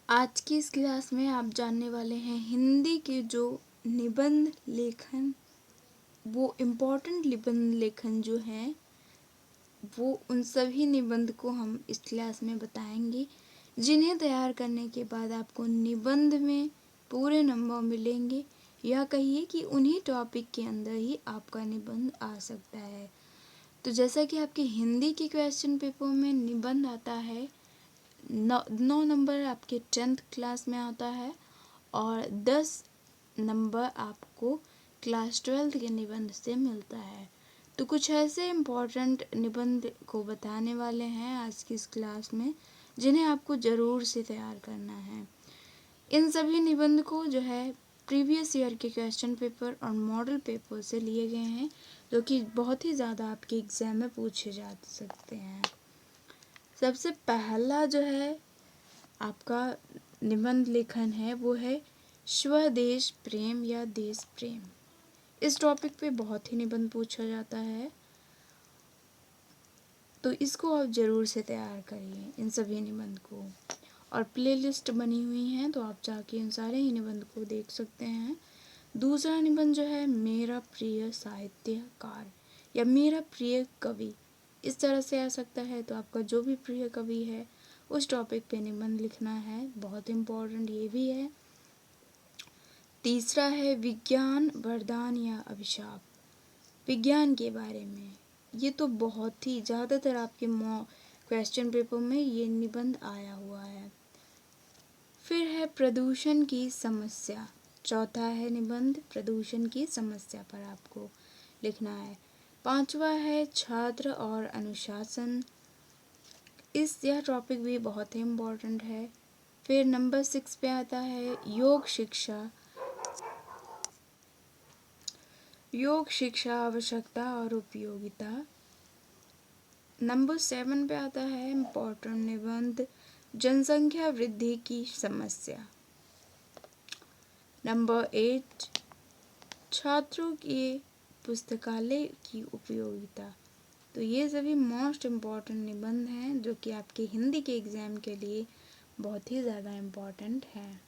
आज की इस क्लास में आप जानने वाले हैं हिंदी के जो निबंध लेखन, वो इम्पोर्टेंट निबंध लेखन जो हैं वो उन सभी निबंध को हम इस क्लास में बताएंगे, जिन्हें तैयार करने के बाद आपको निबंध में पूरे नंबर मिलेंगे, या कहिए कि उन्हीं टॉपिक के अंदर ही आपका निबंध आ सकता है। तो जैसा कि आपके हिंदी के क्वेश्चन पेपर में निबंध आता है, 9 नंबर आपके 10th क्लास में आता है और 10 नंबर आपको क्लास 12th के निबंध से मिलता है। तो कुछ ऐसे इम्पोर्टेंट निबंध को बताने वाले हैं आज की इस क्लास में, जिन्हें आपको ज़रूर से तैयार करना है। इन सभी निबंध को जो है प्रीवियस ईयर के क्वेश्चन पेपर और मॉडल पेपर से लिए गए हैं, जो कि बहुत ही ज़्यादा आपके एग्ज़ाम में पूछे जा सकते हैं। सबसे पहला जो है आपका निबंध लेखन है वो है स्वदेश प्रेम या देश प्रेम। इस टॉपिक पे बहुत ही निबंध पूछा जाता है, तो इसको आप ज़रूर से तैयार करिए इन सभी निबंध को। और प्लेलिस्ट बनी हुई हैं, तो आप जाके इन सारे ही निबंध को देख सकते हैं। दूसरा निबंध जो है मेरा प्रिय साहित्यकार या मेरा प्रिय कवि, इस तरह से आ सकता है। तो आपका जो भी प्रिय कवि है उस टॉपिक पे निबंध लिखना है, बहुत इम्पोर्टेंट ये भी है। तीसरा है विज्ञान वरदान या अभिशाप, विज्ञान के बारे में। ये तो बहुत ही ज़्यादातर आपके क्वेश्चन पेपर में ये निबंध आया हुआ है। फिर है प्रदूषण की समस्या, चौथा है निबंध प्रदूषण की समस्या पर आपको लिखना है। पांचवा है छात्र और अनुशासन, यह टॉपिक भी बहुत ही इम्पोर्टेंट है। फिर नंबर 6 पे आता है योग शिक्षा आवश्यकता और उपयोगिता। नंबर 7 पे आता है इम्पोर्टेंट निबंध जनसंख्या वृद्धि की समस्या। नंबर 8 छात्रों के पुस्तकालय की उपयोगिता। तो ये सभी मोस्ट इम्पॉर्टेंट निबंध हैं जो कि आपके हिंदी के एग्ज़ाम के लिए बहुत ही ज़्यादा इम्पॉर्टेंट हैं।